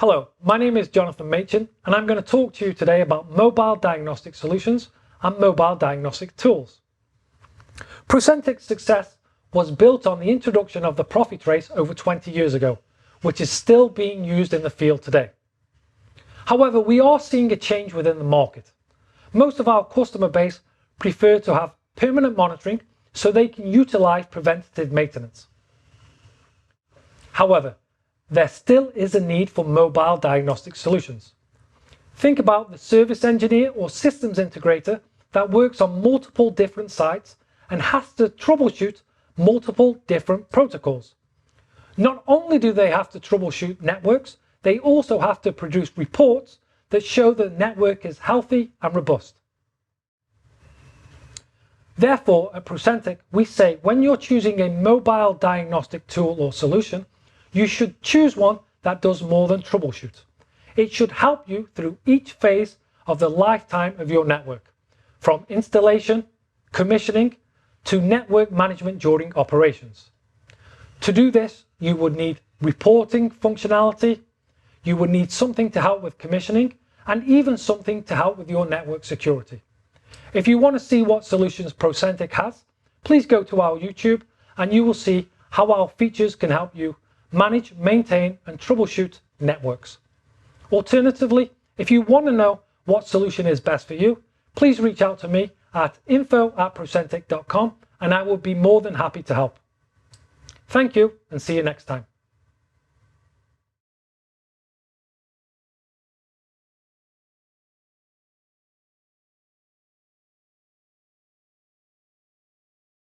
Hello, my name is Jonathan Machin and I'm going to talk to you today about mobile diagnostic solutions and mobile diagnostic tools. Procentic's success was built on the introduction of the profit trace over 20 years ago, which is still being used in the field today. However, we are seeing a change within the market. Most of our customer base prefer to have permanent monitoring so they can utilize preventative maintenance. However, there still is a need for mobile diagnostic solutions. Think about the service engineer or systems integrator that works on multiple different sites and has to troubleshoot multiple different protocols. Not only do they have to troubleshoot networks, they also have to produce reports that show the network is healthy and robust. Therefore, at Procentic, we say when you're choosing a mobile diagnostic tool or solution, you should choose one that does more than troubleshoot. It should help you through each phase of the lifetime of your network, from installation, commissioning, to network management during operations. To do this, you would need reporting functionality, you would need something to help with commissioning, and even something to help with your network security. If you want to see what solutions Procentic has, please go to our YouTube and you will see how our features can help you manage, maintain, and troubleshoot networks. Alternatively, if you want to know what solution is best for you, please reach out to me at info@procentic.com and I will be more than happy to help. Thank you and see you next time.